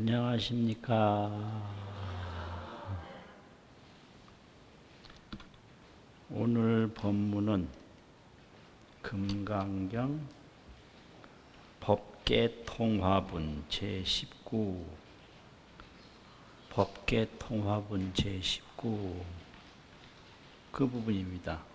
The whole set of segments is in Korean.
안녕하십니까. 오늘 법문은 금강경 법계통화분 제19 법계통화분 제19 그 부분입니다.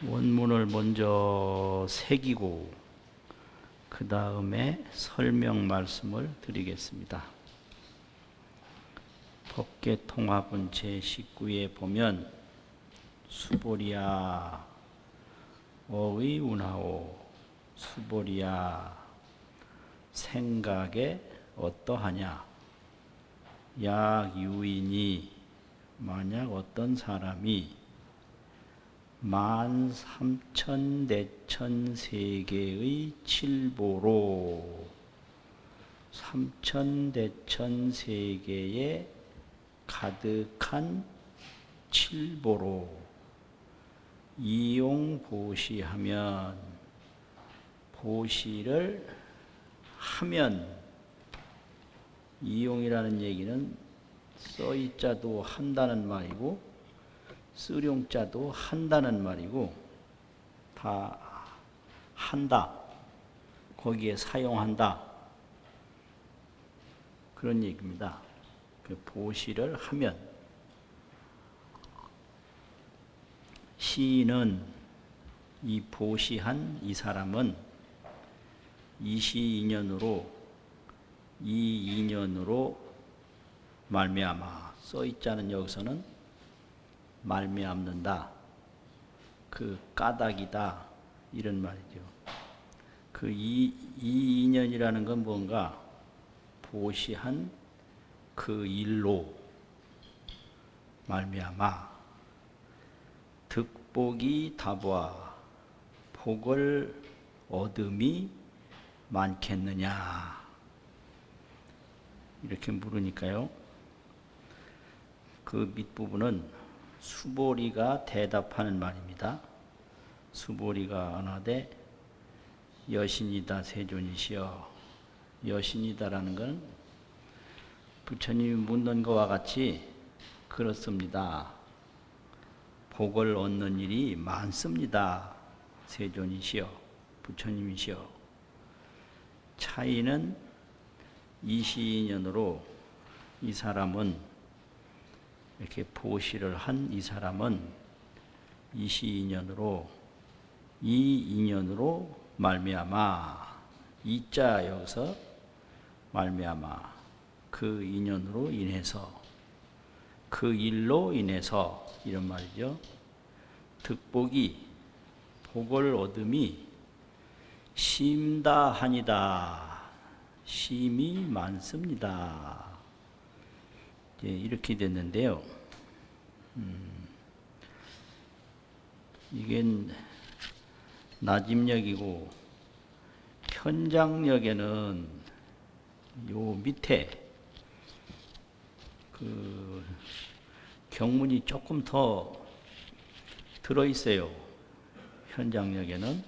원문을 먼저 새기고 그 다음에 설명 말씀을 드리겠습니다. 법계통화분 제19에 보면 수보리야 어의 운하오 수보리야 생각에 어떠하냐. 약 유인이 만약 어떤 사람이 13,4천세계의 칠보로 3,4천세계에 가득한 칠보로 이용보시하면 보시를 하면 이용이라는 얘기는 써이자도 한다는 말이고 쓰룡자도 한다는 말이고 다 한다. 거기에 사용한다. 그런 얘기입니다. 그 보시를 하면 시인은 이 보시한 이 사람은 이시인연으로 이 인연으로 말미암아 써있자는 여기서는 말미암는다. 그 까닭이다. 이런 말이죠. 그 이 인연이라는 건 뭔가 보시한 그 일로 말미암아 득복이 다보아 복을 얻음이 많겠느냐. 이렇게 물으니까요. 그 밑부분은 수보리가 대답하는 말입니다. 수보리가 안하되 여신이다 세존이시여. 여신이다라는 건 부처님이 묻는 것과 같이 그렇습니다. 복을 얻는 일이 많습니다. 세존이시여 부처님이시여. 차이는 이시인연으로 이 사람은 이렇게 보시를 한 이 사람은 이시인연으로 이 인연으로 말미암아 이자 여기서 말미암아 그 인연으로 인해서 그 일로 인해서 이런 말이죠. 득복이 복을 얻음이 심다하니다. 심이 많습니다. 이렇게 됐는데요. 이게 나집역이고 현장역에는 요 밑에 그 경문이 조금 더 들어있어요. 현장역에는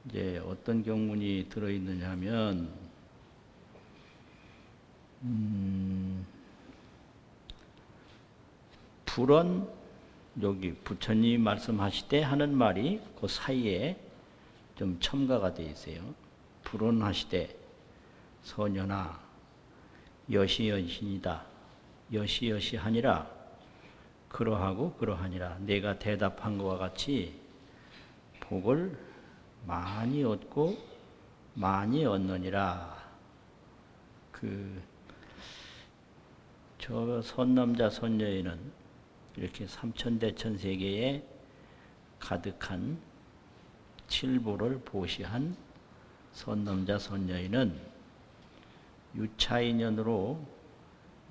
이제 어떤 경문이 들어있느냐 하면 불은 여기 부처님 말씀하실 때 하는 말이 그 사이에 좀 첨가가 되어 있어요. 불은 하시되 소년아 여시여신이다. 여시여시하니라. 그러하고 그러하니라. 내가 대답한 것과 같이 복을 많이 얻고 많이 얻느니라. 저 선남자 선녀에는 이렇게 삼천대천세계에 가득한 칠보를 보시한 선남자 선녀에는 유차인연으로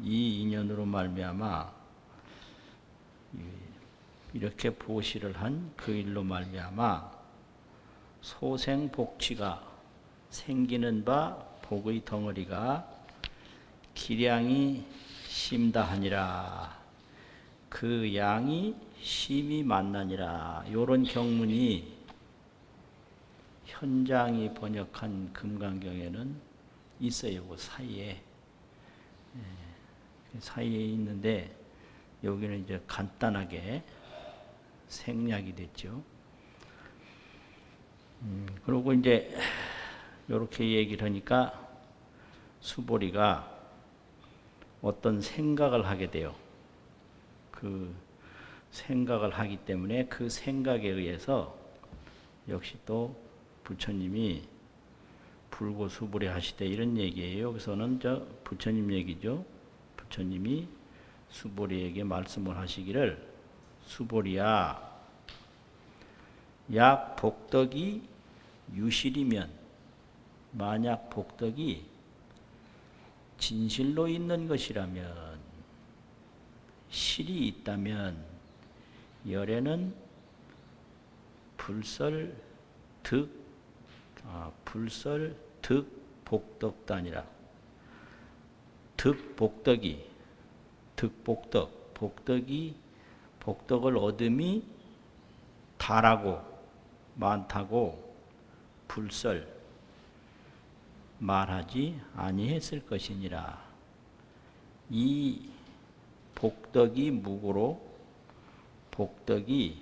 이 인연으로 말미암아 이렇게 보시를 한 그 일로 말미암아 소생복취가 생기는 바 복의 덩어리가 기량이 심다하니라. 그 양이 심히 만나니라. 요런 경문이 현장이 번역한 금강경에는 있어요. 그 사이에. 그 사이에 있는데 여기는 이제 간단하게 생략이 됐죠. 그리고 이제 이렇게 얘기를 하니까 수보리가 어떤 생각을 하게 돼요. 그 생각을 하기 때문에 그 생각에 의해서 역시 또 부처님이 불고수보리 하시되 이런 얘기예요. 여기서는 저 부처님 얘기죠. 부처님이 수보리에게 말씀을 하시기를 수보리야, 약 복덕이 유실이면, 만약 복덕이 진실로 있는 것이라면, 실이 있다면 열에는 불설 득 복덕단이라. 득복덕이, 득복덕, 복덕을 얻음이 다라고, 많다고 불설 말하지 아니했을 것이니라. 이 복덕이 무고로 복덕이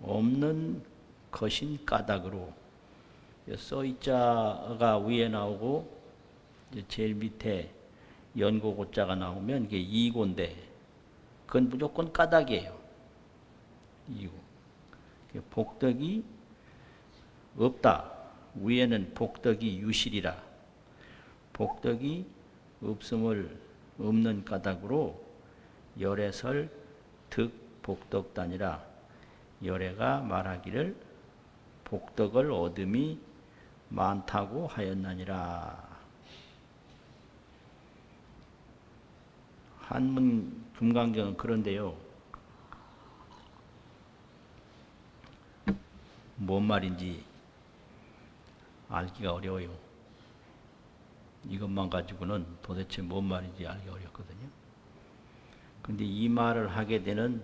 없는 것인 까닭으로, 써있자가 위에 나오고 제일 밑에 연고고자가 나오면 이게 이고인데 그건 무조건 까닭이에요. 이고. 복덕이 없다. 위에는 복덕이 유실이라. 복덕이 없는 까닭으로 열애설 득복덕단이라. 열애가 말하기를 복덕을 얻음이 많다고 하였나니라. 한문 금강경은 그런데요. 뭔 말인지 알기가 어려워요. 이것만 가지고는 도대체 뭔 말인지 알기 어렵거든요. 근데 이 말을 하게 되는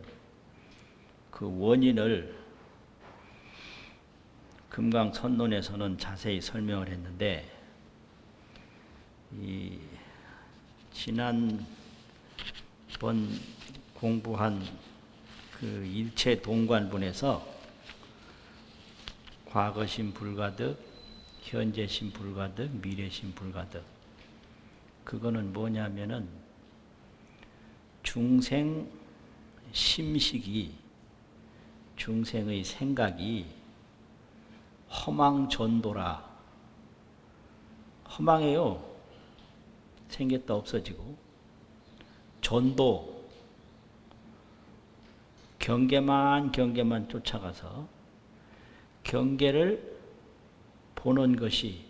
그 원인을 금강선론에서는 자세히 설명을 했는데, 이 지난번 공부한 그 일체 동관분에서 과거심 불가득, 현재심 불가득, 미래심 불가득. 그거는 뭐냐면은 중생 심식이, 중생의 생각이 허망전도라. 허망해요. 생겼다 없어지고. 전도, 경계만 쫓아가서 경계를 보는 것이,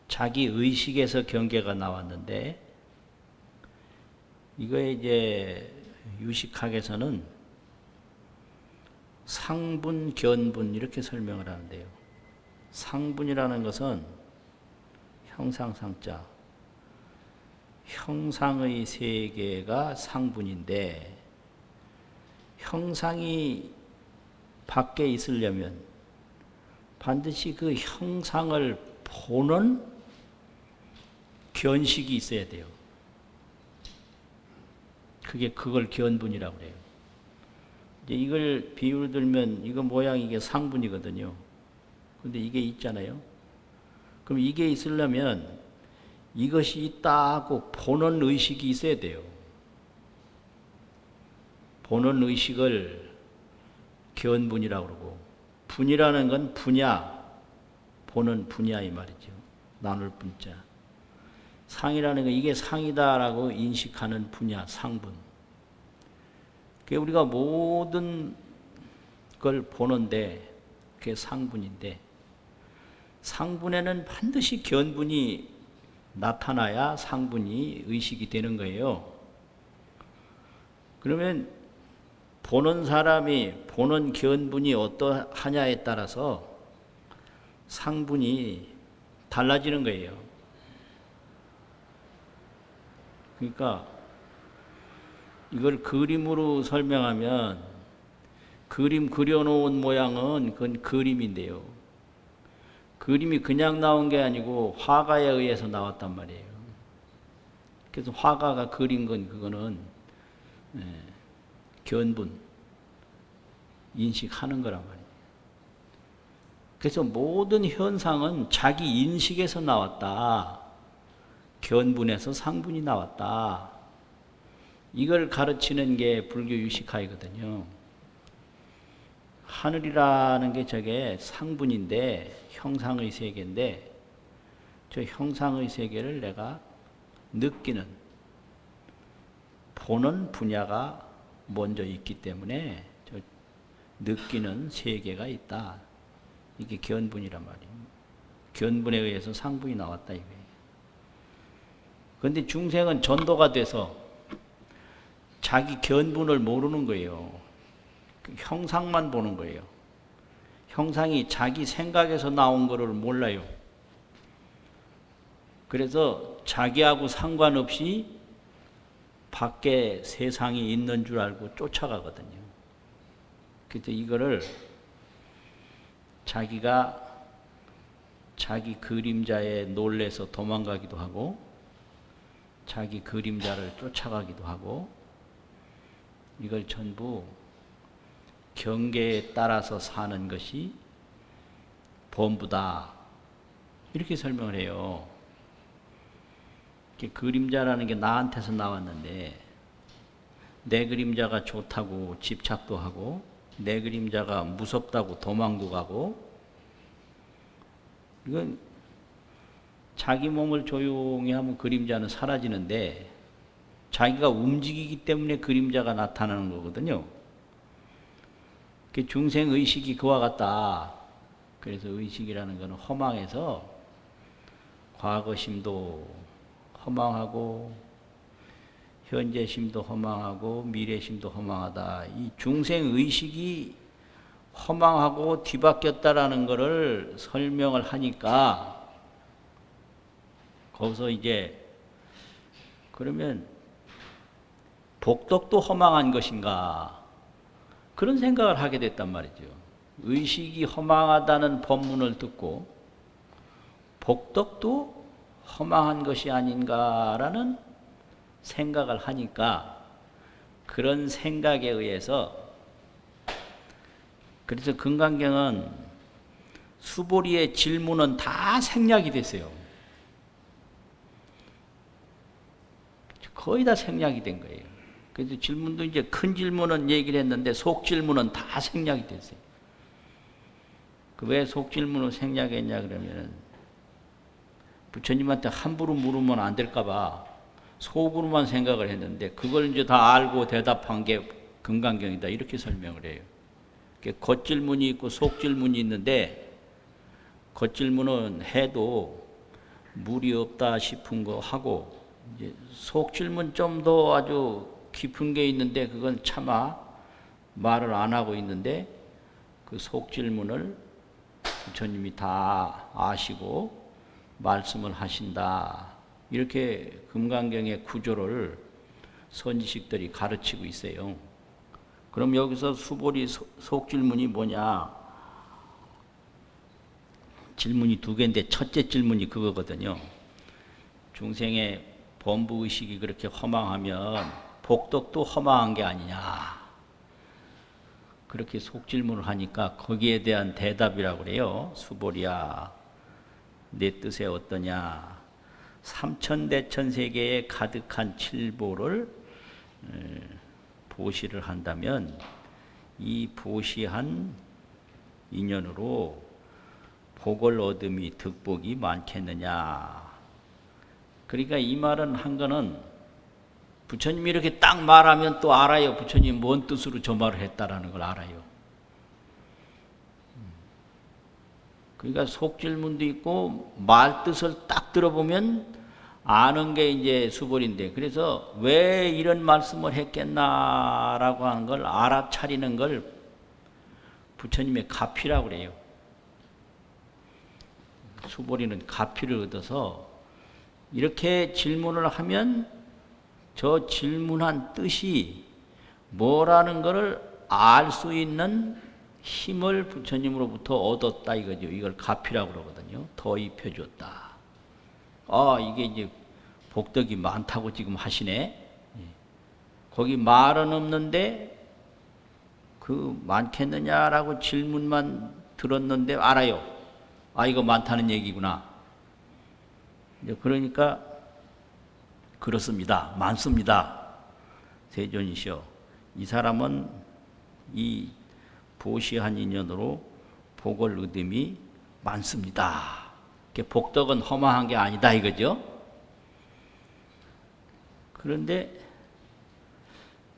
자기 의식에서 경계가 나왔는데, 이거에 이제 유식학에서는 상분, 견분 이렇게 설명을 하는데요. 상분이라는 것은 형상상자, 형상의 세계가 상분인데, 형상이 밖에 있으려면 반드시 그 형상을 보는 견식이 있어야 돼요. 그걸 견분이라고 그래요. 이제 이걸 비유를 들면 이거 모양이 이게 상분이거든요. 근데 이게 있잖아요. 그럼 이게 있으려면 이것이 있다고 보는 의식이 있어야 돼요. 보는 의식을 견분이라고 그러고, 분이라는 건 분야, 보는 분야 이 말이죠. 나눌 분자. 상이라는 건 이게 상이다라고 인식하는 분야, 상분. 그게 우리가 모든 걸 보는데 그게 상분인데, 상분에는 반드시 견분이 나타나야 상분이 의식이 되는 거예요. 그러면 보는 사람이 보는 견분이 어떠하냐에 따라서 상분이 달라지는 거예요. 그러니까 이걸 그림으로 설명하면 그림 그려놓은 모양은 그건 그림인데요. 그림이 그냥 나온 게 아니고 화가에 의해서 나왔단 말이에요. 그래서 화가가 그린 건 그거는 견분, 인식하는 거란 말이에요. 그래서 모든 현상은 자기 인식에서 나왔다. 견분에서 상분이 나왔다. 이걸 가르치는 게 불교 유식화이거든요. 하늘이라는 게 저게 상분인데 형상의 세계인데 저 형상의 세계를 내가 느끼는 보는 분야가 먼저 있기 때문에 저 느끼는 세계가 있다. 이게 견분이란 말이에요. 견분에 의해서 상분이 나왔다 이거예요. 그런데 중생은 전도가 돼서 자기 견분을 모르는 거예요. 형상만 보는 거예요. 형상이 자기 생각에서 나온 거를 몰라요. 그래서 자기하고 상관없이 밖에 세상이 있는 줄 알고 쫓아가거든요. 그래서 이거를 자기가 자기 그림자에 놀래서 도망가기도 하고 자기 그림자를 쫓아가기도 하고 이걸 전부 경계에 따라서 사는 것이 범부다. 이렇게 설명을 해요. 그림자라는 게 나한테서 나왔는데 내 그림자가 좋다고 집착도 하고 내 그림자가 무섭다고 도망도 가고 이건 자기 몸을 조용히 하면 그림자는 사라지는데 자기가 움직이기 때문에 그림자가 나타나는 거거든요. 중생의식이 그와 같다. 그래서 의식이라는 것은 허망해서 과거심도 허망하고 현재심도 허망하고 미래심도 허망하다. 이 중생의식이 허망하고 뒤바뀌었다라는 것을 설명을 하니까 거기서 이제 그러면 복덕도 허망한 것인가? 그런 생각을 하게 됐단 말이죠. 의식이 허망하다는 법문을 듣고 복덕도 허망한 것이 아닌가라는 생각을 하니까 그런 생각에 의해서 그래서 금강경은 수보리의 질문은 다 생략이 됐어요. 거의 다 생략이 된 거예요. 그래서 질문도 이제 큰 질문은 얘기를 했는데 속 질문은 다 생략이 됐어요. 왜 속 질문을 생략했냐 그러면 부처님한테 함부로 물으면 안 될까 봐 속으로만 생각을 했는데 그걸 이제 다 알고 대답한 게 금강경이다 이렇게 설명을 해요. 겉질문이 있고 속질문이 있는데 겉질문은 해도 물이 없다 싶은 거 하고 이제 속질문 좀 더 아주 깊은 게 있는데 그건 차마 말을 안 하고 있는데 그 속질문을 부처님이 다 아시고 말씀을 하신다. 이렇게 금강경의 구조를 선지식들이 가르치고 있어요. 그럼 여기서 수보리 속질문이 뭐냐? 질문이 두 개인데 첫째 질문이 그거거든요. 중생의 범부의식이 그렇게 허망하면 복덕도 허망한 게 아니냐. 그렇게 속질문을 하니까 거기에 대한 대답이라고 그래요. 수보리야, 내 뜻에 어떠냐. 삼천대천세계에 가득한 칠보를 보시를 한다면 이 보시한 인연으로 복을 얻음이 득복이 많겠느냐. 그러니까 이 말은 한 거는 부처님이 이렇게 딱 말하면 또 알아요. 부처님이 뭔 뜻으로 저 말을 했다라는 걸 알아요. 그러니까 속질문도 있고 말 뜻을 딱 들어보면 아는 게 이제 수보리인데 그래서 왜 이런 말씀을 했겠나라고 하는 걸 알아차리는 걸 부처님의 가피라고 그래요. 수보리는 가피를 얻어서 이렇게 질문을 하면 저 질문한 뜻이 뭐라는 것을 알 수 있는 힘을 부처님으로부터 얻었다 이거죠. 이걸 가피라고 그러거든요. 더 입혀줬다. 이게 이제 복덕이 많다고 지금 하시네. 거기 말은 없는데 그 많겠느냐라고 질문만 들었는데 알아요. 이거 많다는 얘기구나. 그러니까 그렇습니다. 많습니다. 세존이시여, 이 사람은 이 보시한 인연으로 복을 얻음이 많습니다. 복덕은 허망한 게 아니다 이거죠. 그런데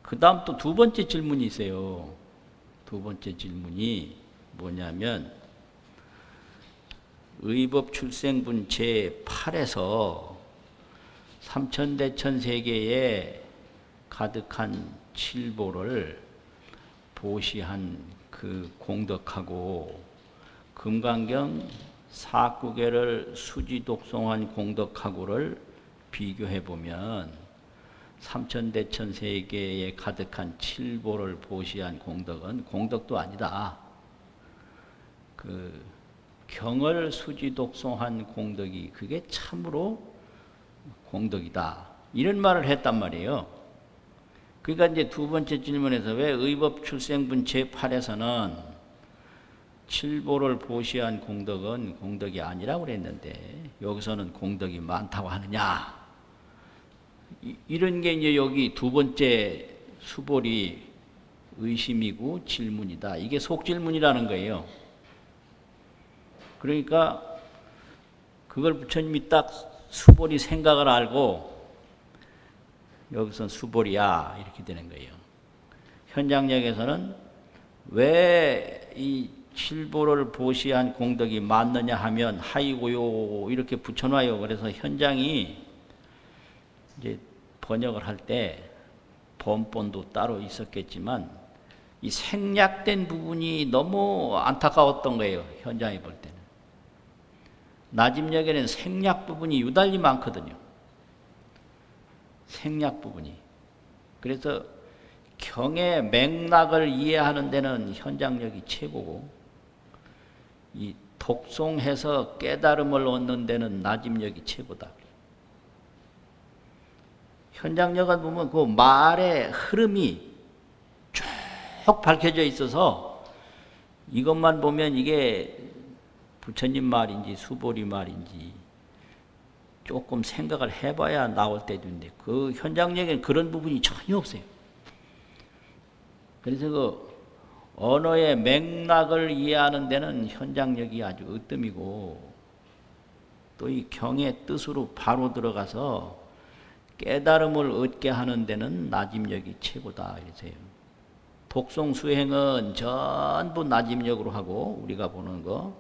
그 다음 또 두 번째 질문이 있어요. 두 번째 질문이 뭐냐면 의법출생분 제8에서 삼천대천세계에 가득한 칠보를 보시한 그 공덕하고 금강경 사구계를 수지독송한 공덕하고를 비교해보면 삼천대천세계에 가득한 칠보를 보시한 공덕은 공덕도 아니다. 그 경을 수지독송한 공덕이 그게 참으로 공덕이다. 이런 말을 했단 말이에요. 그러니까 이제 두 번째 질문에서 왜 의법출생분 제8에서는 칠보를 보시한 공덕은 공덕이 아니라고 그랬는데 여기서는 공덕이 많다고 하느냐. 이런 게 이제 여기 두 번째 수볼이 의심이고 질문이다. 이게 속질문이라는 거예요. 그러니까 그걸 부처님이 딱 수볼이 생각을 알고 여기선 수볼이야 이렇게 되는 거예요. 현장력에서는 왜 이 칠보를 보시한 공덕이 많느냐 하면 하이고요 이렇게 붙여놔요. 그래서 현장이 이제 번역을 할 때 번본도 따로 있었겠지만 이 생략된 부분이 너무 안타까웠던 거예요. 현장에 볼 때는. 나집역에는 생략 부분이 유달리 많거든요. 생략 부분이. 그래서 경의 맥락을 이해하는 데는 현장력이 최고고 이 독송해서 깨달음을 얻는 데는 나집역이 최고다. 현장력을 보면 그 말의 흐름이 쭉 밝혀져 있어서 이것만 보면 이게 부처님 말인지 수보리 말인지 조금 생각을 해봐야 나올 때도 있는데 그 현장력에는 그런 부분이 전혀 없어요. 그래서 그 언어의 맥락을 이해하는 데는 현장력이 아주 으뜸이고 또 이 경의 뜻으로 바로 들어가서 깨달음을 얻게 하는 데는 나집력이 최고다. 이러세요. 독송 수행은 전부 나집력으로 하고 우리가 보는 거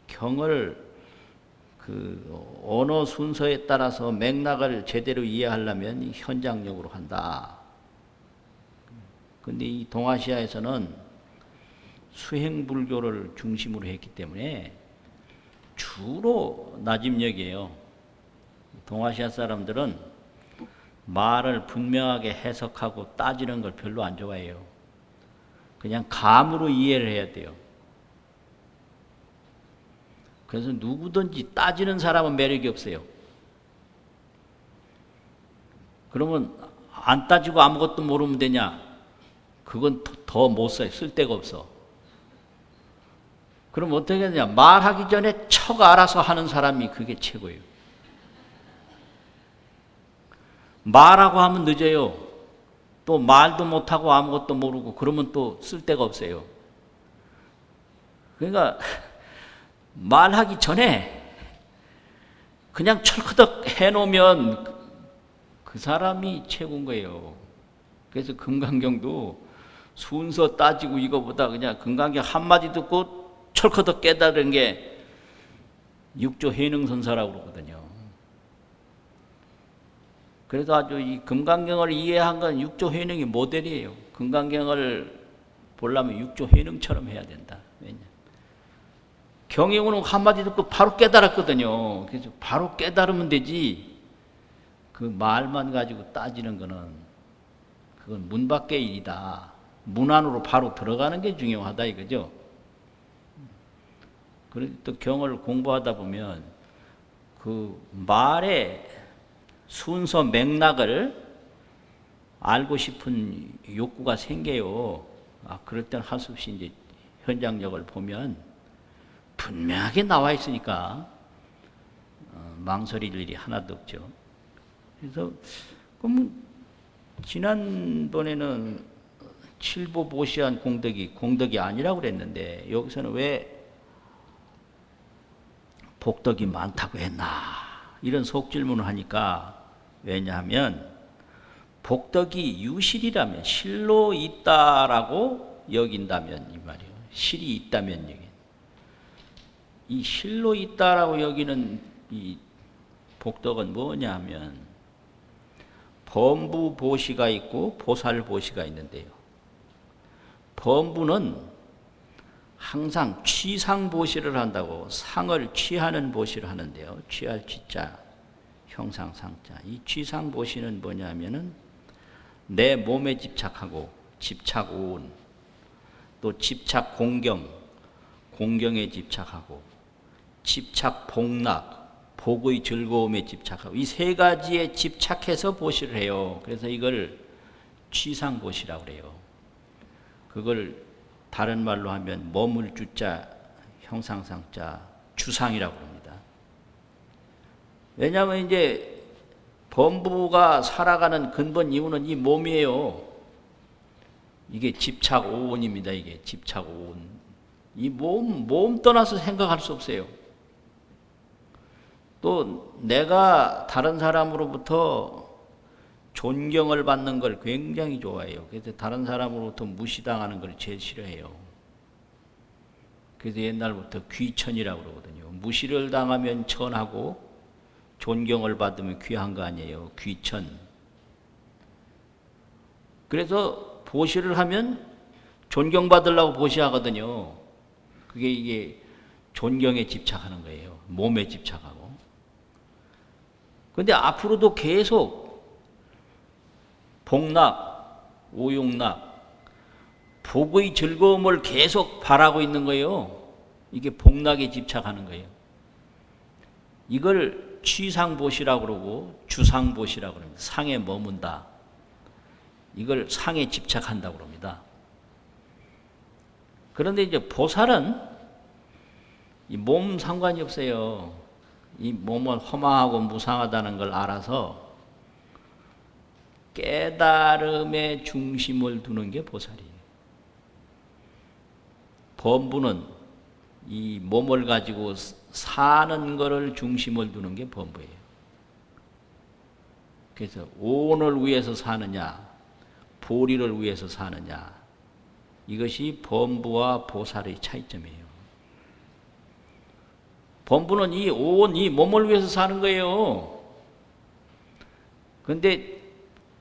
경을 그 언어 순서에 따라서 맥락을 제대로 이해하려면 현장력으로 한다. 근데 이 동아시아에서는 수행불교를 중심으로 했기 때문에 주로 나집력이에요. 동아시아 사람들은 말을 분명하게 해석하고 따지는 걸 별로 안 좋아해요. 그냥 감으로 이해를 해야 돼요. 그래서 누구든지 따지는 사람은 매력이 없어요. 그러면 안 따지고 아무것도 모르면 되냐? 그건 더 못 써요. 쓸데가 없어. 그럼 어떻게 하냐? 말하기 전에 척 알아서 하는 사람이 그게 최고예요. 말하고 하면 늦어요. 또 말도 못하고 아무것도 모르고 그러면 또 쓸데가 없어요. 그러니까 말하기 전에 그냥 철커덕 해놓으면 그 사람이 최고인 거예요. 그래서 금강경도 순서 따지고 이거보다 그냥 금강경 한마디 듣고 철커덕 깨달은 게 육조 해능선사라고 그러거든요. 그래서 아주 이 금강경을 이해한 건 육조 해능이 모델이에요. 금강경을 보려면 육조 해능처럼 해야 된다. 왜냐? 경영은 한마디 듣고 바로 깨달았거든요. 그래서 바로 깨달으면 되지. 그 말만 가지고 따지는 거는 그건 문 밖의 일이다. 문 안으로 바로 들어가는 게 중요하다 이거죠. 그리고 또 경을 공부하다 보면 그 말의 순서 맥락을 알고 싶은 욕구가 생겨요. 그럴 때는 할 수 없이 이제 현장력을 보면 분명하게 나와 있으니까 망설일 일이 하나도 없죠. 그래서 그럼 지난번에는 칠보보시한 공덕이 아니라고 그랬는데 여기서는 왜 복덕이 많다고 했나 이런 속질문을 하니까 왜냐하면 복덕이 유실이라면 실로 있다라고 여긴다면 이 말이에요. 실이 있다면 여긴 이 실로 있다라고 여기는 이 복덕은 뭐냐 하면 범부보시가 있고 보살보시가 있는데요. 범부는 항상 취상보시를 한다고 상을 취하는 보시를 하는데요. 취할 취자, 형상상자. 이 취상보시는 뭐냐면은 내 몸에 집착하고 집착 오온, 또 집착 공경, 공경에 집착하고 집착 복락, 복의 즐거움에 집착하고 이 세 가지에 집착해서 보시를 해요. 그래서 이걸 취상보시라고 그래요. 그걸 다른 말로 하면 머물 주자, 형상상자, 주상이라고 합니다. 왜냐하면 이제 범부가 살아가는 근본 이유는 이 몸이에요. 이게 집착 오온입니다. 이게 집착 오온. 이 몸 떠나서 생각할 수 없어요. 또 내가 다른 사람으로부터 존경을 받는 걸 굉장히 좋아해요. 그래서 다른 사람으로부터 무시당하는 걸 제일 싫어해요. 그래서 옛날부터 귀천이라고 그러거든요. 무시를 당하면 천하고 존경을 받으면 귀한 거 아니에요. 귀천. 그래서 보시를 하면 존경받으려고 보시하거든요. 그게 이게 존경에 집착하는 거예요. 몸에 집착하고. 근데 앞으로도 계속 복락, 오용락, 복의 즐거움을 계속 바라고 있는 거예요. 이게 복락에 집착하는 거예요. 이걸 취상보시라고 그러고 주상보시라고 합니다. 상에 머문다. 이걸 상에 집착한다고 합니다. 그런데 이제 보살은 이 몸 상관이 없어요. 이 몸은 허망하고 무상하다는 걸 알아서 깨달음에 중심을 두는 게 보살이에요. 범부는 이 몸을 가지고 사는 거를 중심을 두는 게 범부예요. 그래서 오온을 위해서 사느냐, 보리를 위해서 사느냐, 이것이 범부와 보살의 차이점이에요. 범부는 이 오온, 이 몸을 위해서 사는 거예요. 그런데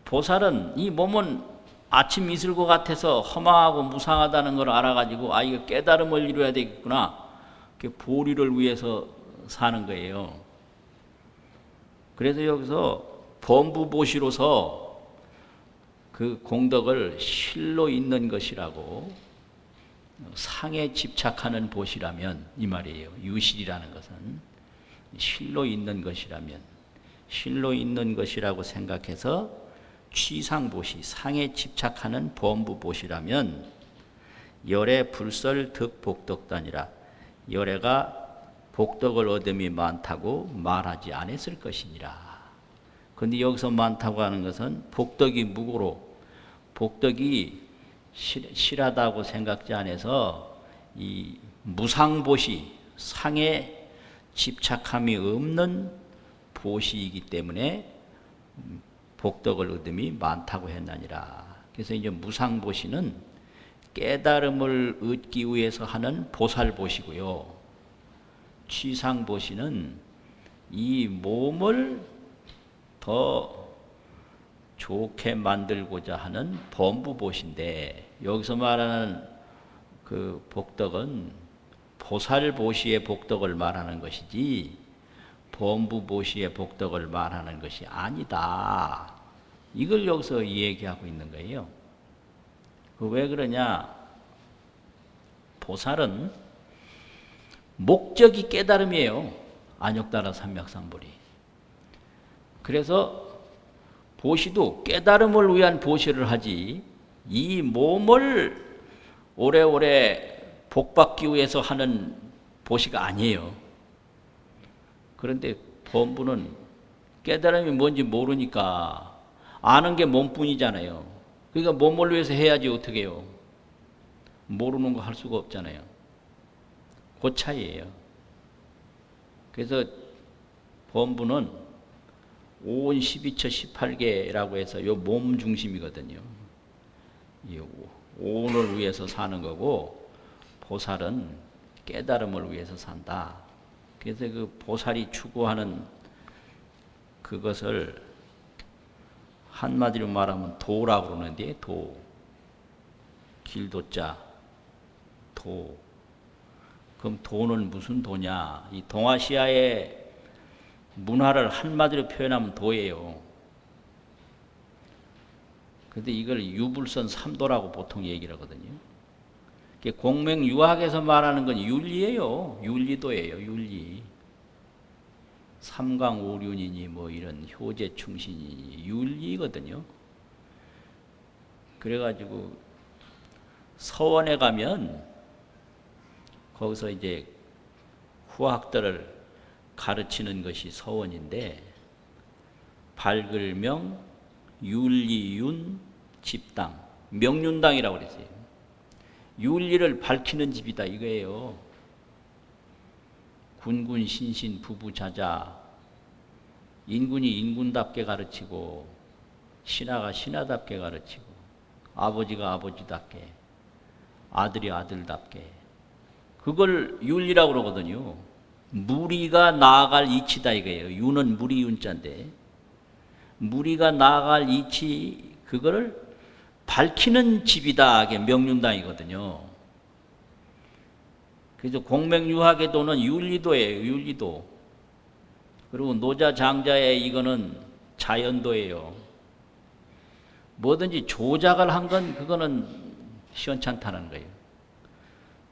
보살은 이 몸은 아침 이슬과 같아서 허망하고 무상하다는 걸 알아가지고 이거 깨달음을 이루어야 되겠구나. 보리를 위해서 사는 거예요. 그래서 여기서 범부보시로서 그 공덕을 실로 있는 것이라고 상에 집착하는 보시라면 이 말이에요. 유실이라는 것은 실로 있는 것이라면 실로 있는 것이라고 생각해서 취상보시, 상에 집착하는 범부보시라면 열애 불설 득복덕단이라 열애가 복덕을 얻음이 많다고 말하지 않았을 것이니라. 그런데 여기서 많다고 하는 것은 복덕이 무고로 복덕이 실하다고 생각지 않아서 이 무상보시, 상에 집착함이 없는 보시이기 때문에 복덕을 얻음이 많다고 했나니라. 그래서 이제 무상보시는 깨달음을 얻기 위해서 하는 보살보시고요. 취상보시는 이 몸을 더 좋게 만들고자 하는 범부보시인데 여기서 말하는 그 복덕은 보살보시의 복덕을 말하는 것이지 범부보시의 복덕을 말하는 것이 아니다. 이걸 여기서 얘기하고 있는 거예요. 왜 그러냐? 보살은 목적이 깨달음이에요. 안욕따라 삼맥삼보리. 그래서 보시도 깨달음을 위한 보시를 하지 이 몸을 오래오래 복받기 위해서 하는 보시가 아니에요. 그런데 범부는 깨달음이 뭔지 모르니까 아는 게 몸뿐이잖아요. 그러니까 몸을 위해서 해야지 어떻게 해요. 모르는 거 할 수가 없잖아요. 그 차이예요. 그래서 범부는 오온 12처 18개라고 해서 요 몸 중심이거든요. 이 오온을 위해서 사는 거고 보살은 깨달음을 위해서 산다. 그래서 그 보살이 추구하는 그것을 한마디로 말하면 도라고 그러는데 도, 길도자, 도. 그럼 도는 무슨 도냐? 이 동아시아의 문화를 한마디로 표현하면 도예요. 그런데 이걸 유불선 삼도라고 보통 얘기를 하거든요. 공맹유학에서 말하는 건 윤리예요. 윤리도예요. 윤리. 삼강오륜이니 뭐 이런 효제충신이니 윤리거든요. 그래가지고 서원에 가면 거기서 이제 후학들을 가르치는 것이 서원인데 발글명, 윤리윤, 집당, 명륜당이라고 그랬어요. 윤리를 밝히는 집이다 이거예요. 군군 신신 부부자자, 인군이 인군답게 가르치고 신하가 신하답게 가르치고 아버지가 아버지답게 아들이 아들답게 그걸 윤리라고 그러거든요. 무리가 나아갈 이치다 이거예요. 윤은 무리 윤자인데 무리가 나아갈 이치 그거를 밝히는 집이다. 이게 명륜당이거든요. 그래서 공맹유학의 도는 윤리도예요. 윤리도. 그리고 노자장자의 이거는 자연도예요. 뭐든지 조작을 한 건 그거는 시원찮다는 거예요.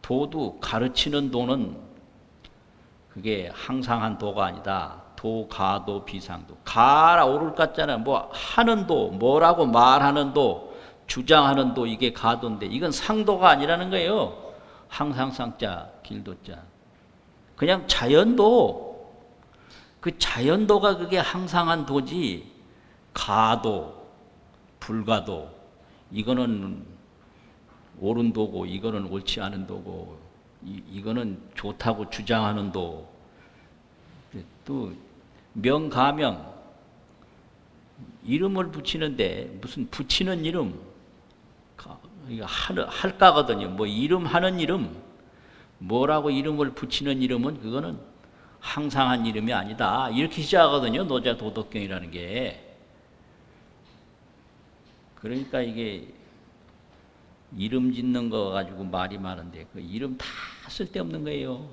도도 가르치는 도는 그게 항상한 도가 아니다. 도, 가도, 비상도. 가라 오를 같잖아요. 뭐 하는 도, 뭐라고 말하는 도, 주장하는 도 이게 가도인데 이건 상도가 아니라는 거예요. 항상상자, 길도자. 그냥 자연도. 그 자연도가 그게 항상한 도지 가도, 불가도 이거는 옳은 도고 이거는 옳지 않은 도고 이거는 좋다고 주장하는 도. 또 명가명 이름을 붙이는데 무슨 붙이는 이름 이거 할까거든요. 뭐 이름 하는 이름 뭐라고 이름을 붙이는 이름은 그거는 항상한 이름이 아니다. 이렇게 시작하거든요. 노자 도덕경이라는 게. 그러니까 이게 이름 짓는 거 가지고 말이 많은데 그 이름 다 쓸데없는 거예요.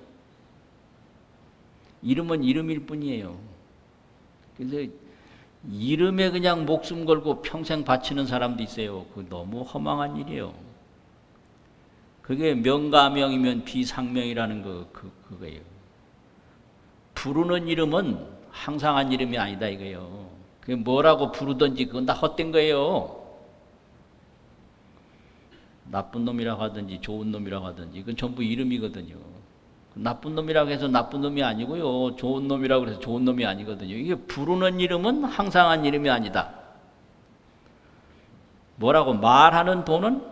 이름은 이름일 뿐이에요. 그래서 이름에 그냥 목숨 걸고 평생 바치는 사람도 있어요. 그 너무 허망한 일이에요. 그게 명가명이면 비상명이라는 그거예요. 부르는 이름은 항상한 이름이 아니다 이거예요. 그게 뭐라고 부르든지 그건 다 헛된 거예요. 나쁜 놈이라고 하든지 좋은 놈이라고 하든지 이건 전부 이름이거든요. 나쁜 놈이라고 해서 나쁜 놈이 아니고요. 좋은 놈이라고 해서 좋은 놈이 아니거든요. 이게 부르는 이름은 항상한 이름이 아니다. 뭐라고 말하는 도는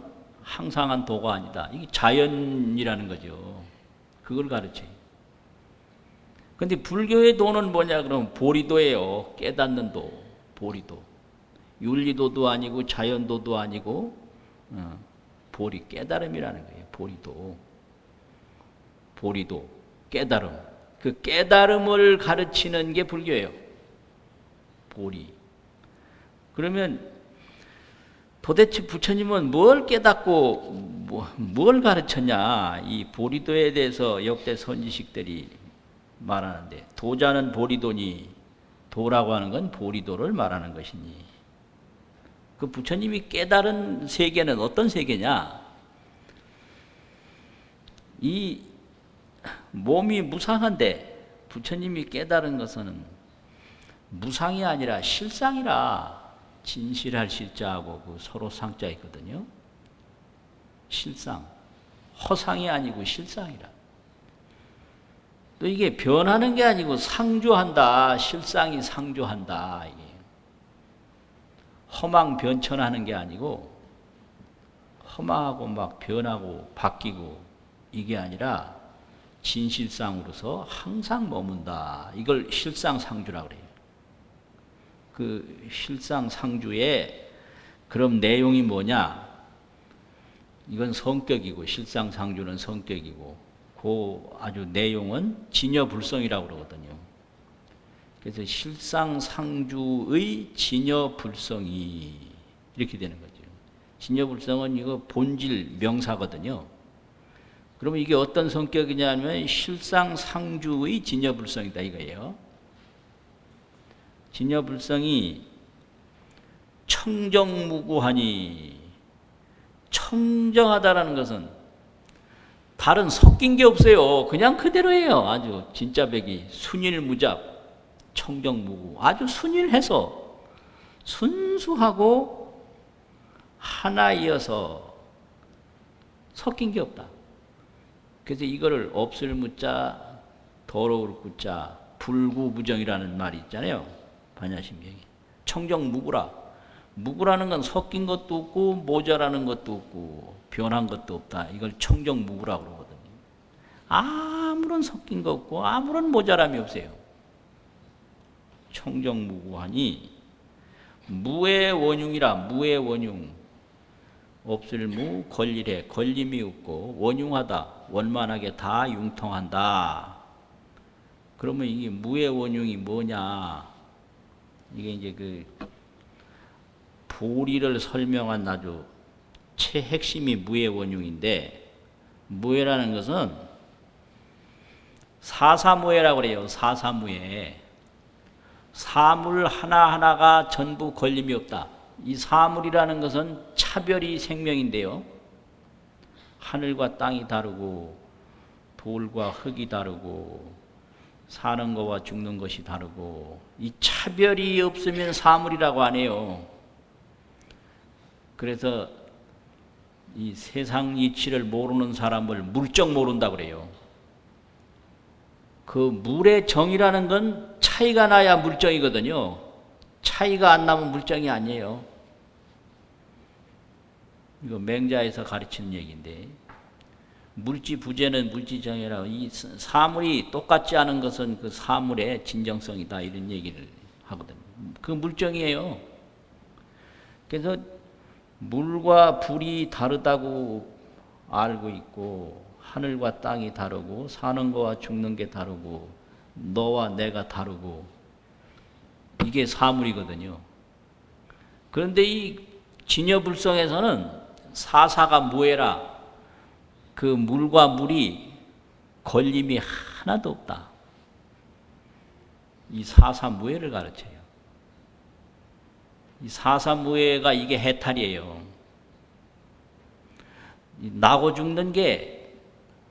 항상한 도가 아니다. 이게 자연이라는 거죠. 그걸 가르쳐요. 근데 불교의 도는 뭐냐 그러면 보리도예요. 깨닫는 도, 보리도. 윤리도도 아니고 자연도도 아니고 보리, 깨달음이라는 거예요. 보리도. 보리도, 깨달음. 그 깨달음을 가르치는 게 불교예요. 보리. 그러면 도대체 부처님은 뭘 깨닫고 뭘 가르쳤냐? 이 보리도에 대해서 역대 선지식들이 말하는데 도자는 보리도니 도라고 하는 건 보리도를 말하는 것이니 그 부처님이 깨달은 세계는 어떤 세계냐? 이 몸이 무상한데 부처님이 깨달은 것은 무상이 아니라 실상이라 진실할 실자하고 그 서로 상자 있거든요. 실상. 허상이 아니고 실상이라. 또 이게 변하는 게 아니고 상조한다. 실상이 상조한다. 이게. 허망 변천하는 게 아니고 허망하고 막 변하고 바뀌고 이게 아니라 진실상으로서 항상 머문다. 이걸 실상상주라고 그래요. 그 실상상주의 그럼 내용이 뭐냐? 이건 성격이고 실상상주는 성격이고 그 아주 내용은 진여불성이라고 그러거든요. 그래서 실상상주의 진여불성이 이렇게 되는 거죠. 진여불성은 이거 본질 명사거든요. 그러면 이게 어떤 성격이냐면 실상상주의 진여불성이다 이거예요. 진여불성이 청정무구하니 청정하다라는 것은 다른 섞인 게 없어요. 그냥 그대로예요. 아주 진짜 백이 순일무잡 청정무구 아주 순일해서 순수하고 하나이어서 섞인 게 없다. 그래서 이거를 없을 무자 더러울 구자 불구부정이라는 말이 있잖아요. 반야심경이 청정무구라. 무구라는 건 섞인 것도 없고 모자라는 것도 없고 변한 것도 없다. 이걸 청정무구라고 그러거든요. 아무런 섞인 것 없고 아무런 모자람이 없어요. 청정무구하니 무의 원흉이라. 무의 원흉. 없을 무 걸리래. 걸림이 없고 원흉하다. 원만하게 다 융통한다. 그러면 이게 무의 원흉이 뭐냐? 이게 이제 그 보리를 설명한 아주 최핵심이 무의 원흉인데 무해라는 것은 사사무해라고 그래요. 사사무해. 사물 하나하나가 전부 걸림이 없다. 이 사물이라는 것은 차별이 생명인데요. 하늘과 땅이 다르고 돌과 흙이 다르고 사는 것과 죽는 것이 다르고 이 차별이 없으면 사물이라고 안 해요. 그래서 이 세상 이치를 모르는 사람을 물정 모른다고 그래요. 그 물의 정이라는 건 차이가 나야 물정이거든요. 차이가 안 나면 물정이 아니에요. 이거 맹자에서 가르치는 얘기인데 물지 부재는 물지정이라고 이 사물이 똑같지 않은 것은 그 사물의 진정성이다 이런 얘기를 하거든요. 그 물정이에요. 그래서 물과 불이 다르다고 알고 있고 하늘과 땅이 다르고 사는 거와 죽는 게 다르고 너와 내가 다르고 이게 사물이거든요. 그런데 이 진여불성에서는 사사가 무해라. 그 물과 물이 걸림이 하나도 없다. 이 사사무해를 가르쳐요. 이 사사무해가 이게 해탈이에요. 나고 죽는 게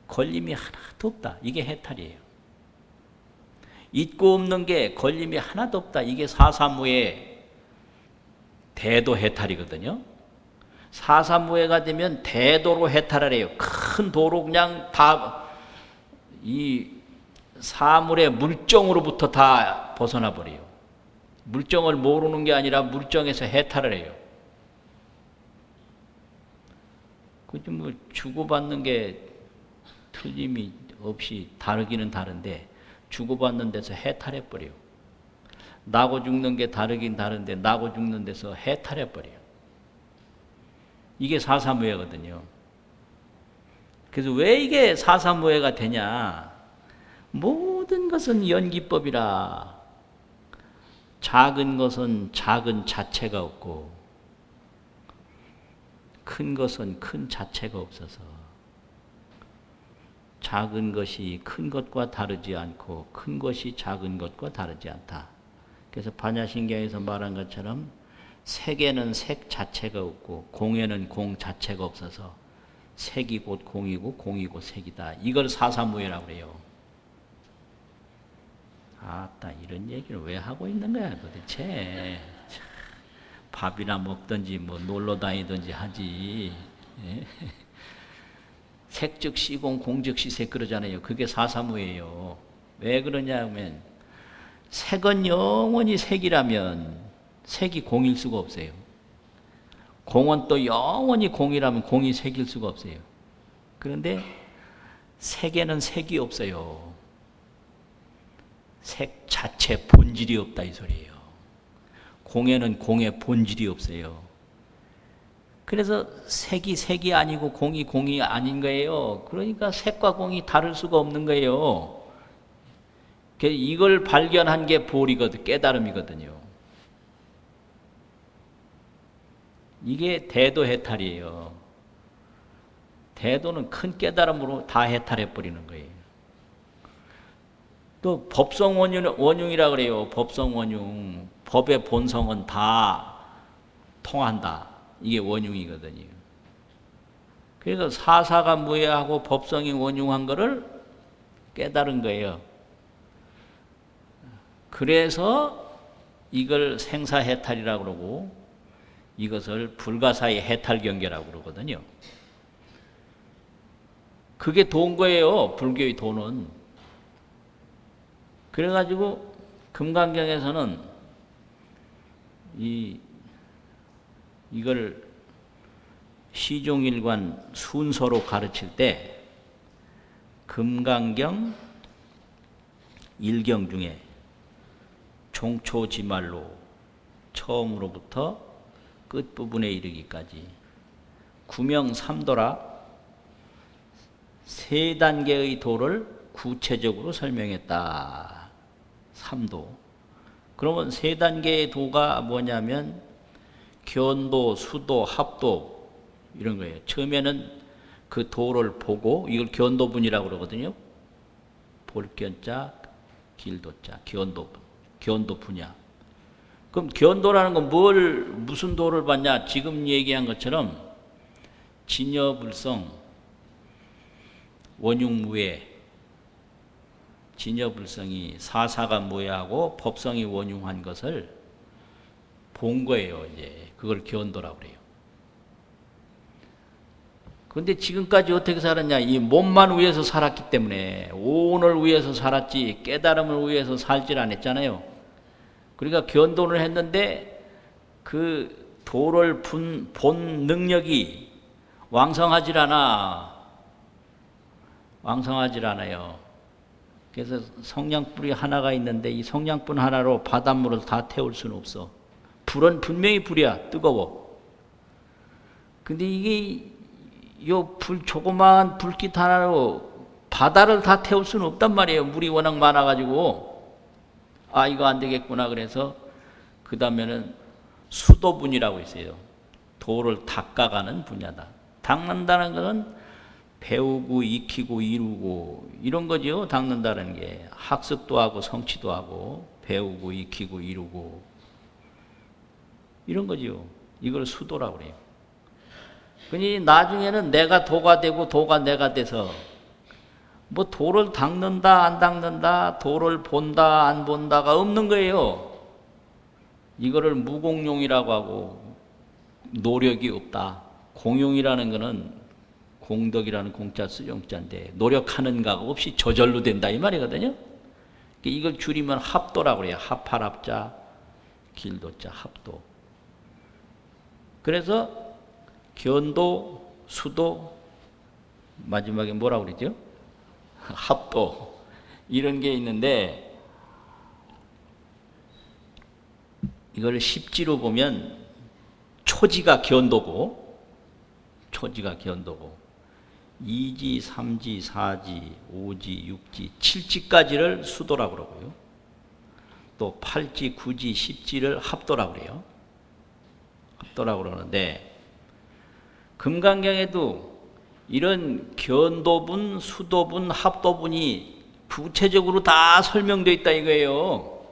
걸림이 하나도 없다. 이게 해탈이에요. 있고 없는 게 걸림이 하나도 없다. 이게 사사무해 대도 해탈이거든요. 사사무해가 되면 대도로 해탈을 해요. 큰 도로 그냥 다 이 사물의 물정으로부터 다 벗어나 버려요. 물정을 모르는 게 아니라 물정에서 해탈을 해요. 그죠? 뭐 주고받는 게 틀림이 없이 다르기는 다른데 주고받는 데서 해탈해 버려요. 나고 죽는 게 다르긴 다른데 나고 죽는 데서 해탈해 버려요. 이게 사사무해거든요. 그래서 왜 이게 사사무해가 되냐? 모든 것은 연기법이라. 작은 것은 작은 자체가 없고 큰 것은 큰 자체가 없어서 작은 것이 큰 것과 다르지 않고 큰 것이 작은 것과 다르지 않다. 그래서 반야신경에서 말한 것처럼 색에는 색 자체가 없고 공에는 공 자체가 없어서 색이 곧 공이고 공이 곧 색이다. 이걸 사사무예라고 그래요. 아따, 이런 얘기를 왜 하고 있는 거야 도대체. 밥이나 먹든지 뭐 놀러 다니든지 하지. 예? 색즉 시공 공즉 시색 그러잖아요. 그게 사사무예요. 왜 그러냐면 색은 영원히 색이라면 색이 공일 수가 없어요. 공은 또 영원히 공이라면 공이 색일 수가 없어요. 그런데 색에는 색이 없어요. 색 자체 본질이 없다 이 소리예요. 공에는 공의 본질이 없어요. 그래서 색이 색이 아니고 공이 공이 아닌 거예요. 그러니까 색과 공이 다를 수가 없는 거예요. 이걸 발견한 게 보리거든, 깨달음이거든요. 이게 대도해탈이에요. 대도는 큰 깨달음으로 다 해탈해 버리는 거예요. 또 법성 원흉이라 그래요. 법성 원흉. 법의 본성은 다 통한다. 이게 원흉이거든요. 그래서 사사가 무해하고 법성이 원흉한 거를 깨달은 거예요. 그래서 이걸 생사해탈이라고 그러고 이것을 불가사의 해탈경계라고 그러거든요. 그게 도인 거예요. 불교의 도는. 그래가지고 금강경에서는 이걸 시종일관 순서로 가르칠 때 금강경 1경 중에 종초지말로 처음으로부터 끝부분에 이르기까지 구명삼도라 세 단계의 도를 구체적으로 설명했다. 3도. 그러면 세 단계의 도가 뭐냐면 견도, 수도, 합도 이런 거예요. 처음에는 그 도를 보고 이걸 견도분이라고 그러거든요. 볼견자, 길도자, 견도분야. 그럼 견도라는 건 무슨 도를 봤냐? 지금 얘기한 것처럼 진여불성, 원흉무해, 진여불성이 사사가 무해하고 법성이 원흉한 것을 본 거예요. 이제 그걸 견도라고 그래요. 그런데 지금까지 어떻게 살았냐? 이 몸만 위해서 살았기 때문에 오온을 위해서 살았지 깨달음을 위해서 살질 않았잖아요. 그러니까 견도를 했는데 그 도를 본 능력이 왕성하질 않아요. 그래서 성냥불이 하나가 있는데 이 성냥불 하나로 바닷물을 다 태울 수는 없어. 불은 분명히 불이야. 뜨거워. 근데 이게 요 조그마한 불빛 하나로 바다를 다 태울 수는 없단 말이에요. 물이 워낙 많아가지고. 아, 이거 안 되겠구나. 그래서 그 다음에는 수도분이라고 있어요. 도를 닦아가는 분야다. 닦는다는 것은 배우고 익히고 이루고 이런 거죠. 닦는다는 게 학습도 하고 성취도 하고 배우고 익히고 이루고 이런 거죠. 이걸 수도라고 그래요. 그러니 나중에는 내가 도가 되고 도가 내가 돼서 뭐 도를 닦는다 안 닦는다 도를 본다 안 본다가 없는 거예요. 이거를 무공용이라고 하고 노력이 없다. 공용이라는 거는 공덕이라는 공자 수정자인데 노력하는 가 없이 저절로 된다 이 말이거든요. 이걸 줄이면 합도라고 그래요. 합할 합자, 길도자 합도. 그래서 견도, 수도, 마지막에 뭐라고 그랬죠? 합도 이런 게 있는데 이걸 십지로 보면 초지가 견도고 2지, 3지, 4지, 5지, 6지, 7지까지를 수도라고 그러고요. 또 8지, 9지, 10지를 합도라고 그래요. 합도라고 그러는데 금강경에도 이런 견도분, 수도분, 합도분이 구체적으로 다 설명되어 있다 이거예요.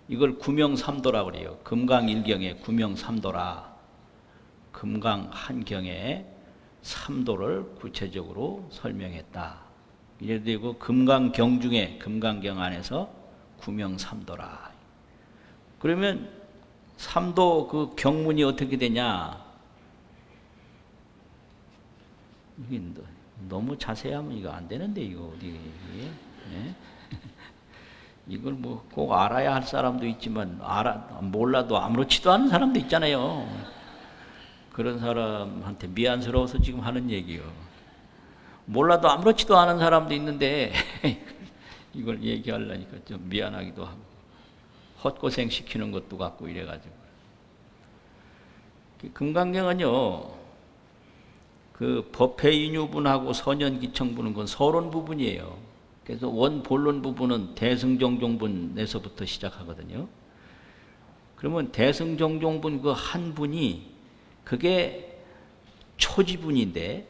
이걸 구명삼도라고 그래요. 금강일경에 구명삼도라. 금강한경에 삼도를 구체적으로 설명했다. 이래 되고 금강경 중에 금강경 안에서 구명삼도라. 그러면 삼도 그 경문이 어떻게 되냐? 이게 너무 자세하면 이거 안 되는데 이거 어디 예? 이걸 뭐 꼭 알아야 할 사람도 있지만 몰라도 아무렇지도 않은 사람도 있잖아요. 그런 사람한테 미안스러워서 지금 하는 얘기요. 몰라도 아무렇지도 않은 사람도 있는데 이걸 얘기하려니까 좀 미안하기도 하고 헛고생 시키는 것도 같고 이래가지고. 금강경은요, 그 법회인유분하고 선연기청분은 그건 서론 부분이에요. 그래서 원본론 부분은 대승정종분에서부터 시작하거든요. 그러면 대승정종분 그 한 분이 그게 초지분인데,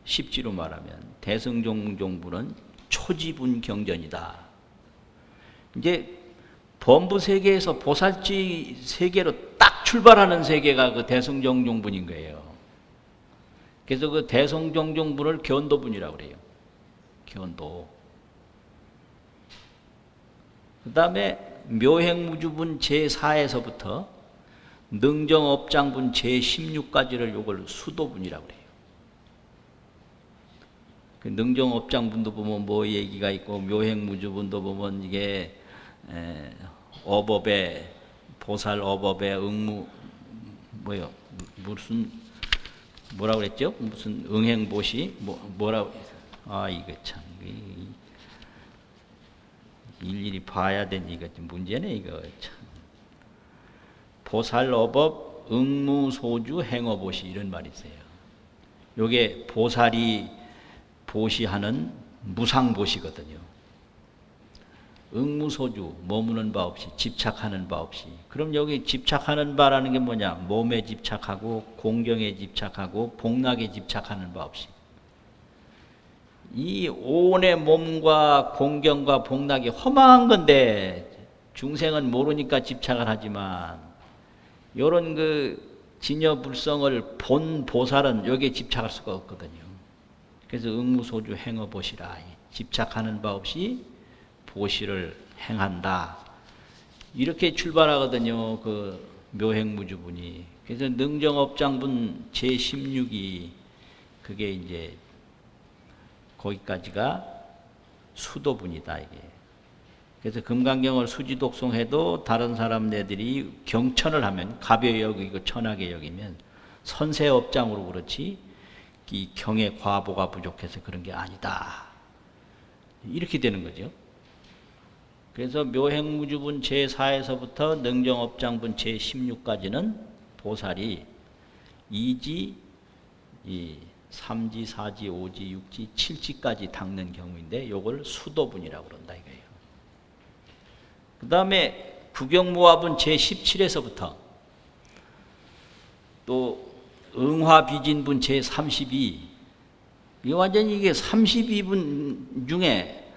십지로 말하면 대승정종분은 초지분 경전이다. 이제 범부 세계에서 보살지 세계로 딱 출발하는 세계가 그 대승정종분인 거예요. 그래서 그 대승정종분을 견도분이라고 그래요. 견도. 그 다음에 묘행무주분 제4에서부터 능정업장분 제16까지를 요걸 수도분이라고 그래요. 그 능정업장분도 보면 뭐 얘기가 있고, 묘행무주분도 보면 이게 어법에, 보살어법에 응무, 뭐요, 무슨, 뭐라고 그랬죠? 무슨 응행보시? 뭐라고, 이거 참, 일일이 봐야 되니 이거 좀 문제네 이거 참. 보살어법 응무소주 행어보시 이런 말이 있어요. 요게 보살이 보시하는 무상보시거든요. 응무소주 머무는 바 없이 집착하는 바 없이. 그럼 여기 집착하는 바라는 게 뭐냐? 몸에 집착하고 공경에 집착하고 복락에 집착하는 바 없이. 이 온의 몸과 공경과 복락이 허망한 건데 중생은 모르니까 집착을 하지만 요런 그 진여불성을 본 보살은 여기에 집착할 수가 없거든요. 그래서 응무소주 행어보시라. 집착하는 바 없이 보시를 행한다. 이렇게 출발하거든요. 그 묘행무주분이. 그래서 능정업장분 제16이 그게 이제 거기까지가 수도분이다 이게. 그래서 금강경을 수지독송해도 다른 사람네들이 경천을 하면 가벼이 여기고 천하게 여기면 선세업장으로 그렇지 이 경의 과보가 부족해서 그런 게 아니다. 이렇게 되는 거죠. 그래서 묘행무주분 제4에서부터 능정업장분 제16까지는 보살이 2지, 3지, 4지, 5지, 6지, 7지까지 닦는 경우인데 요걸 수도분이라고 그런다 이거예요. 그 다음에 구경모합은 제17에서부터 또 응화비진분 제32, 이 완전히 이게 32분 중에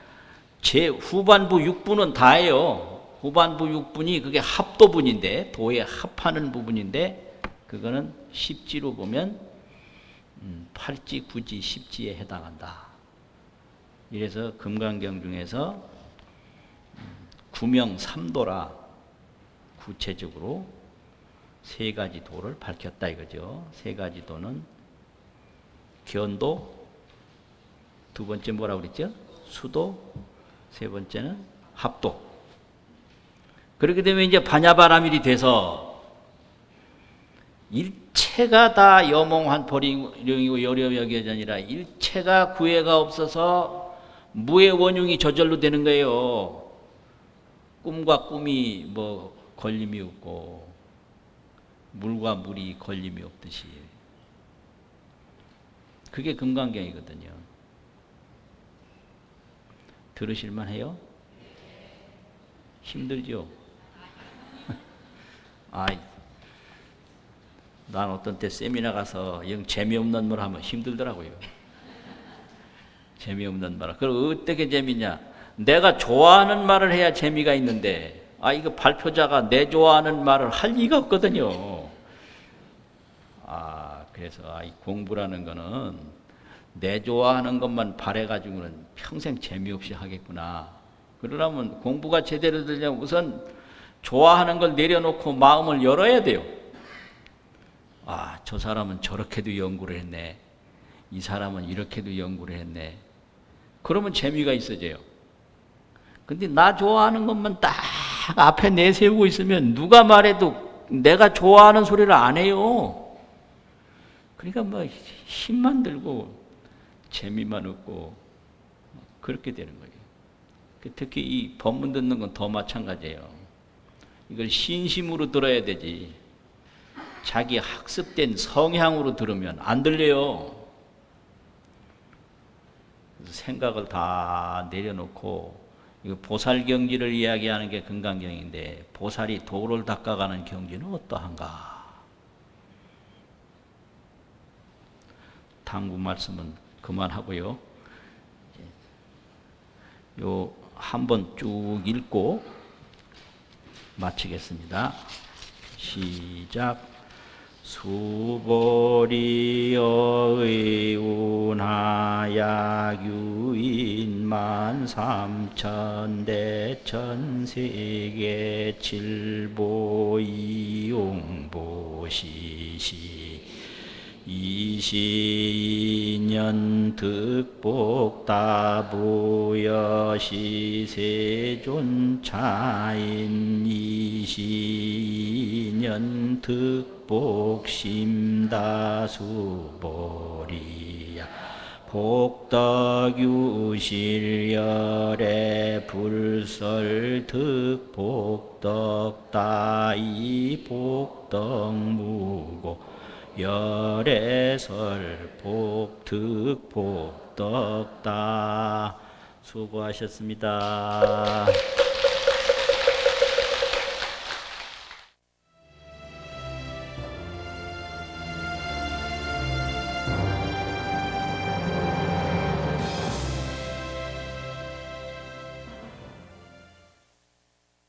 제 후반부 6분은 다예요. 후반부 6분이 그게 합도분인데 도에 합하는 부분인데 그거는 십지로 보면 8지, 9지, 10지에 해당한다. 이래서 금강경 중에서 구명삼도라 구체적으로 세 가지 도를 밝혔다 이거죠. 세 가지 도는 견도, 두 번째 뭐라고 그랬죠? 수도, 세 번째는 합도. 그렇게 되면 이제 반야바라밀이 돼서 일체가 다 여몽한 보리령이고 여려여겨전이라 일체가 구애가 없어서 무의 원흉이 저절로 되는 거예요. 꿈과 꿈이 뭐 걸림이 없고 물과 물이 걸림이 없듯이. 그게 금강경이거든요. 들으실만 해요? 힘들죠? 난 어떤 때 세미나 가서 영 재미없는 말 하면 힘들더라고요. 재미없는 말. 그럼 어떻게 재미냐? 내가 좋아하는 말을 해야 재미가 있는데, 이거 발표자가 내 좋아하는 말을 할 리가 없거든요. 그래서 이 공부라는 거는 내 좋아하는 것만 바래가지고는 평생 재미없이 하겠구나. 그러려면 공부가 제대로 되려면 우선 좋아하는 걸 내려놓고 마음을 열어야 돼요. 저 사람은 저렇게도 연구를 했네. 이 사람은 이렇게도 연구를 했네. 그러면 재미가 있어져요. 근데 나 좋아하는 것만 딱 앞에 내세우고 있으면 누가 말해도 내가 좋아하는 소리를 안 해요. 그러니까 뭐 힘만 들고 재미만 없고 그렇게 되는 거예요. 특히 이 법문 듣는 건 더 마찬가지예요. 이걸 신심으로 들어야 되지. 자기 학습된 성향으로 들으면 안 들려요. 그래서 생각을 다 내려놓고, 이거 보살 경지를 이야기하는 게 금강경인데, 보살이 도를 닦아가는 경지는 어떠한가? 당부 말씀은 그만하고요. 요 한번 쭉 읽고 마치겠습니다. 시작. 수보리여 의운하야유인 13,000대천세계 칠보이용보시시 22년 득복다부여시 세존차인 22년 득복심다수보리야 복덕유실열애 불설득복덕다이 복덕무고 열애설복득복덕다. 수고하셨습니다.